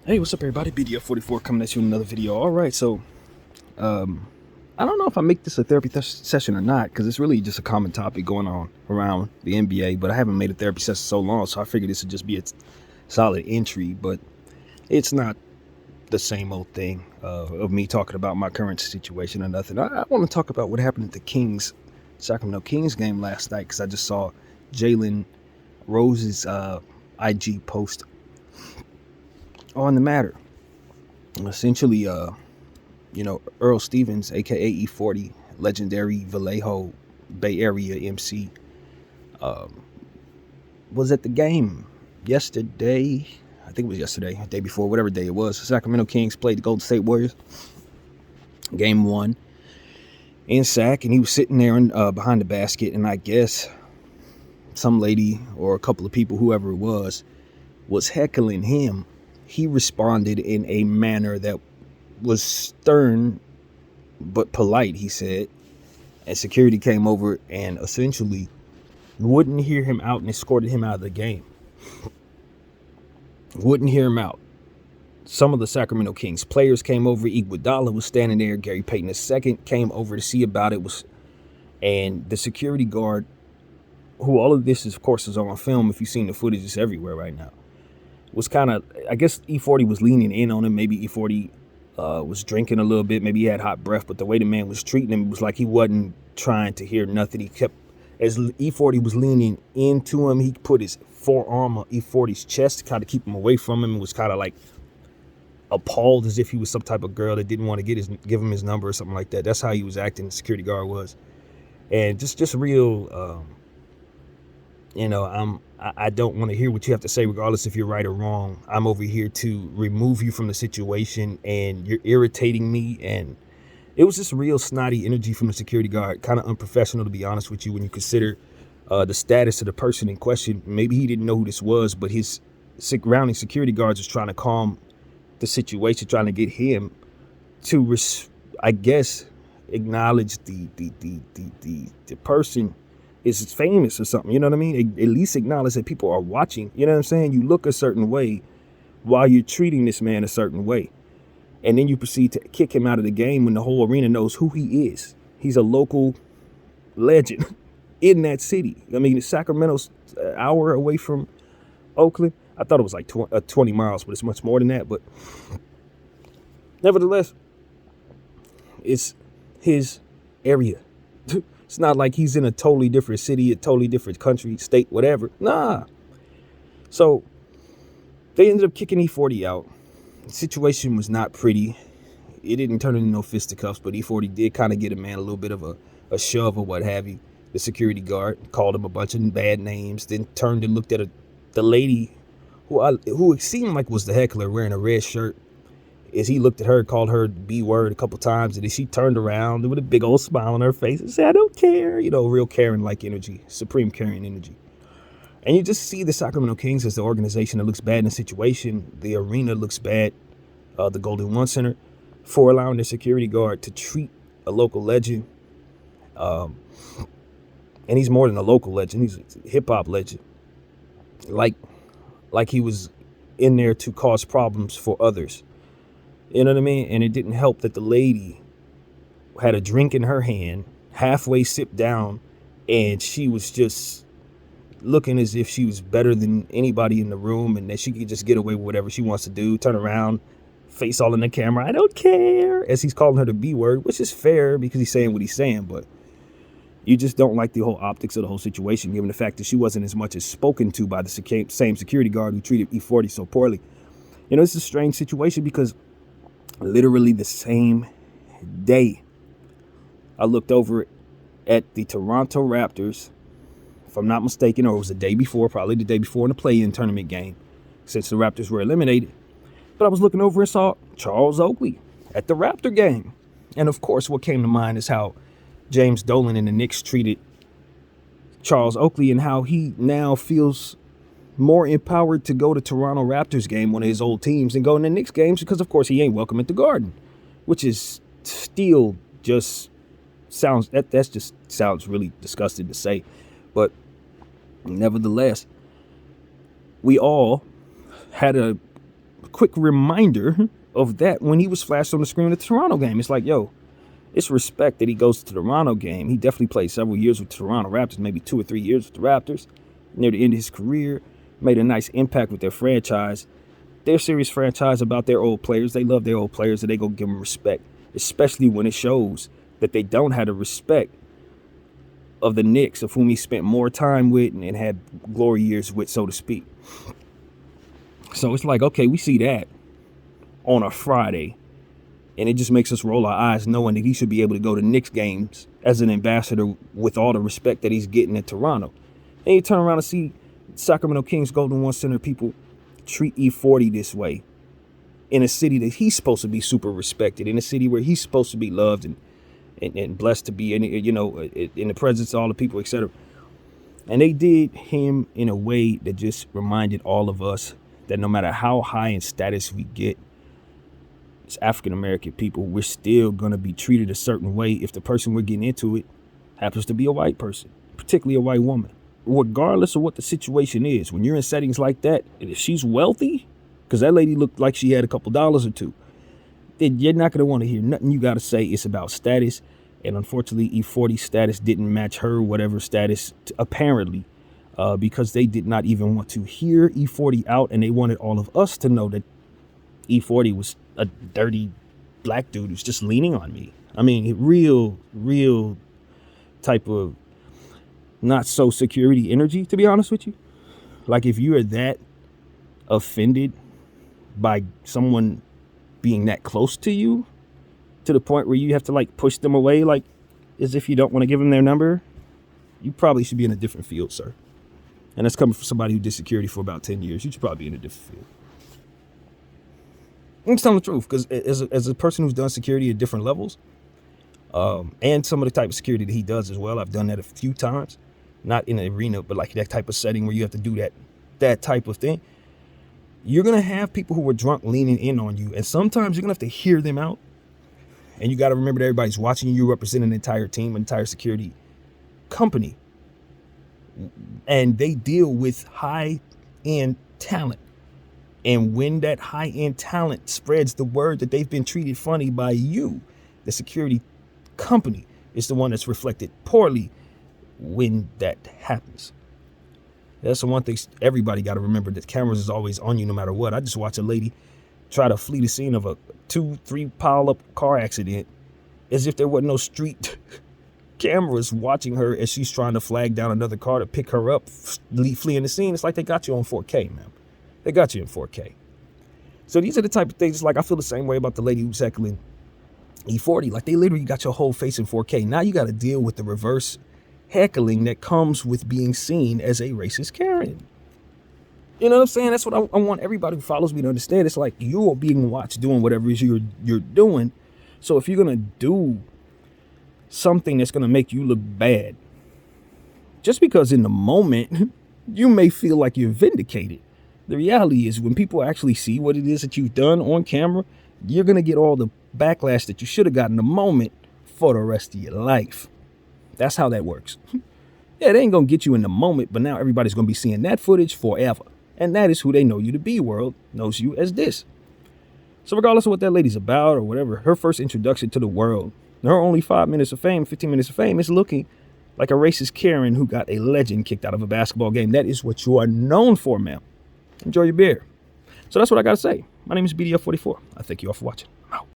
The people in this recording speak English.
Hey, what's up, everybody? BDF 44 coming at you with another video. All right, so I don't know if I make this a therapy session or not, because it's really just a common topic going on around the NBA. But I haven't made a therapy session so long, so I figured this would just be a solid entry. But it's not the same old thing of me talking about my current situation or nothing. I want to talk about what happened at the Sacramento Kings game last night, because I just saw Jalen Rose's IG post on the matter. Essentially, Earl Stevens, aka E40, legendary Vallejo Bay Area MC, was at the game yesterday. I think it was yesterday, the day before, whatever day it was. The Sacramento Kings played the Golden State Warriors. Game 1 in Sac, and he was sitting there behind the basket, and I guess some lady or a couple of people, whoever it was heckling him. He responded in a manner that was stern but polite, he said, and security came over and essentially wouldn't hear him out and escorted him out of the game. Wouldn't hear him out. Some of the Sacramento Kings players came over. Iguodala was standing there. Gary Payton II came over to see about it. And the security guard, who all of this is, of course, is on film. If you've seen the footage, it's everywhere right now. Was kind of, I guess E40 was leaning in on him. Maybe E40 was drinking a little bit. Maybe he had hot breath, but the way the man was treating him, it was like he wasn't trying to hear nothing. He kept, as E40 was leaning into him, he put his forearm on E40's chest to kind of keep him away from him, and was kind of like appalled, as if he was some type of girl that didn't want to give him his number or something like that. That's how he was acting, the security guard was. And just real, I don't want to hear what you have to say, regardless if you're right or wrong. I'm over here to remove you from the situation, and you're irritating me. And it was just real snotty energy from the security guard, kind of unprofessional, to be honest with you, when you consider the status of the person in question. Maybe he didn't know who this was, but his surrounding security guards was trying to calm the situation, trying to get him to, I guess, acknowledge the person is famous or something, you know what I mean? At least acknowledge that people are watching, you know what I'm saying? You look a certain way while you're treating this man a certain way. And then you proceed to kick him out of the game when the whole arena knows who he is. He's a local legend in that city. I mean, Sacramento's an hour away from Oakland. I thought it was like 20 miles, but it's much more than that. But nevertheless, it's his area. It's not like he's in a totally different city, a totally different country, state, whatever. Nah. So they ended up kicking E40 out. The situation was not pretty. It didn't turn into no fisticuffs, but E40 did kind of get a man a little bit of a shove or what have you. The security guard called him a bunch of bad names, then turned and looked at the lady who it seemed like was the heckler, wearing a red shirt. As he looked at her, called her the B word a couple times, and then she turned around with a big old smile on her face and said, "I don't care." Real Karen-like energy, supreme Karen energy. And you just see the Sacramento Kings as the organization that looks bad in the situation. The arena looks bad, the Golden One Center, for allowing the security guard to treat a local legend. And he's more than a local legend. He's a hip-hop legend. Like he was in there to cause problems for others. You know what I mean? And it didn't help that the lady had a drink in her hand, halfway sipped down, and she was just looking as if she was better than anybody in the room, and that she could just get away with whatever she wants to do, turn around, face all in the camera, "I don't care," as he's calling her the B word, which is fair because he's saying what he's saying, but you just don't like the whole optics of the whole situation, given the fact that she wasn't as much as spoken to by the same security guard who treated E40 so poorly. It's a strange situation because literally the same day I looked over at the Toronto Raptors, if I'm not mistaken, or it was the day before, probably the day before in the play-in tournament game, since the Raptors were eliminated. But I was looking over and saw Charles Oakley at the Raptor game. And of course, what came to mind is how James Dolan and the Knicks treated Charles Oakley, and how he now feels more empowered to go to Toronto Raptors game, one of his old teams, and go in the Knicks games, because of course he ain't welcome at the Garden, which is still just sounds really disgusting to say. But nevertheless, we all had a quick reminder of that when he was flashed on the screen at the Toronto game. It's like, yo, it's respect that he goes to the Toronto game. He definitely played several years with the Toronto Raptors, maybe 2 or 3 years with the Raptors. Near the end of his career, made a nice impact with their franchise. They're a serious franchise about their old players. They love their old players, and they go give them respect, especially when it shows that they don't have the respect of the Knicks, of whom he spent more time with and had glory years with, so to speak. So it's like, okay, we see that on a Friday, and it just makes us roll our eyes knowing that he should be able to go to Knicks games as an ambassador with all the respect that he's getting in Toronto. And you turn around and see Sacramento Kings Golden One Center people treat E40 this way in a city that he's supposed to be super respected, in a city where he's supposed to be loved and blessed to be in, you know, in the presence of all the people, etc. And they did him in a way that just reminded all of us that no matter how high in status we get as African-American people, we're still going to be treated a certain way if the person we're getting into it happens to be a white person, particularly a white woman. Regardless of what the situation is, when you're in settings like that, and if she's wealthy, because that lady looked like she had a couple dollars or two, then you're not going to want to hear nothing you got to say. It's about status. And unfortunately, E40 status didn't match her, whatever status, apparently, because they did not even want to hear E40 out. And they wanted all of us to know that E40 was a dirty black dude who's just leaning on me. I mean, real type of not so security energy, to be honest with you. Like, if you are that offended by someone being that close to you, to the point where you have to like push them away, like as if you don't want to give them their number, you probably should be in a different field, sir. And that's coming from somebody who did security for about 10 years. You should probably be in a different field. I'm just telling the truth, because as a person who's done security at different levels, and some of the type of security that he does as well, I've done that a few times, not in an arena, but like that type of setting where you have to do that type of thing. You're going to have people who are drunk leaning in on you, and sometimes you're going to have to hear them out. And you got to remember that everybody's watching you. You represent an entire team, an entire security company. And they deal with high-end talent. And when that high-end talent spreads the word that they've been treated funny by you, the security company is the one that's reflected poorly when that happens. That's the one thing everybody got to remember, that cameras is always on you no matter what. I just watched a lady try to flee the scene of a 2-3 pile-up car accident as if there wasn't no street cameras watching her as she's trying to flag down another car to pick her up, fleeing the scene. It's like they got you on 4K, man. They got you in 4K. So these are the type of things, like I feel the same way about the lady who's heckling E40. Like, they literally got your whole face in 4K. Now you got to deal with the reverse heckling that comes with being seen as a racist Karen. You know what I'm saying? That's what I want everybody who follows me to understand. It's like you're being watched doing whatever it is you're doing. So if you're going to do something that's going to make you look bad, just because in the moment you may feel like you're vindicated, the reality is when people actually see what it is that you've done on camera, you're going to get all the backlash that you should have gotten in the moment for the rest of your life. That's how that works. Yeah, they ain't going to get you in the moment, but now everybody's going to be seeing that footage forever. And that is who they know you to be. World knows you as this. So regardless of what that lady's about or whatever, her first introduction to the world, her only 5 minutes of fame, 15 minutes of fame, is looking like a racist Karen who got a legend kicked out of a basketball game. That is what you are known for, ma'am. Enjoy your beer. So that's what I got to say. My name is BDF 44. I thank you all for watching. I'm out.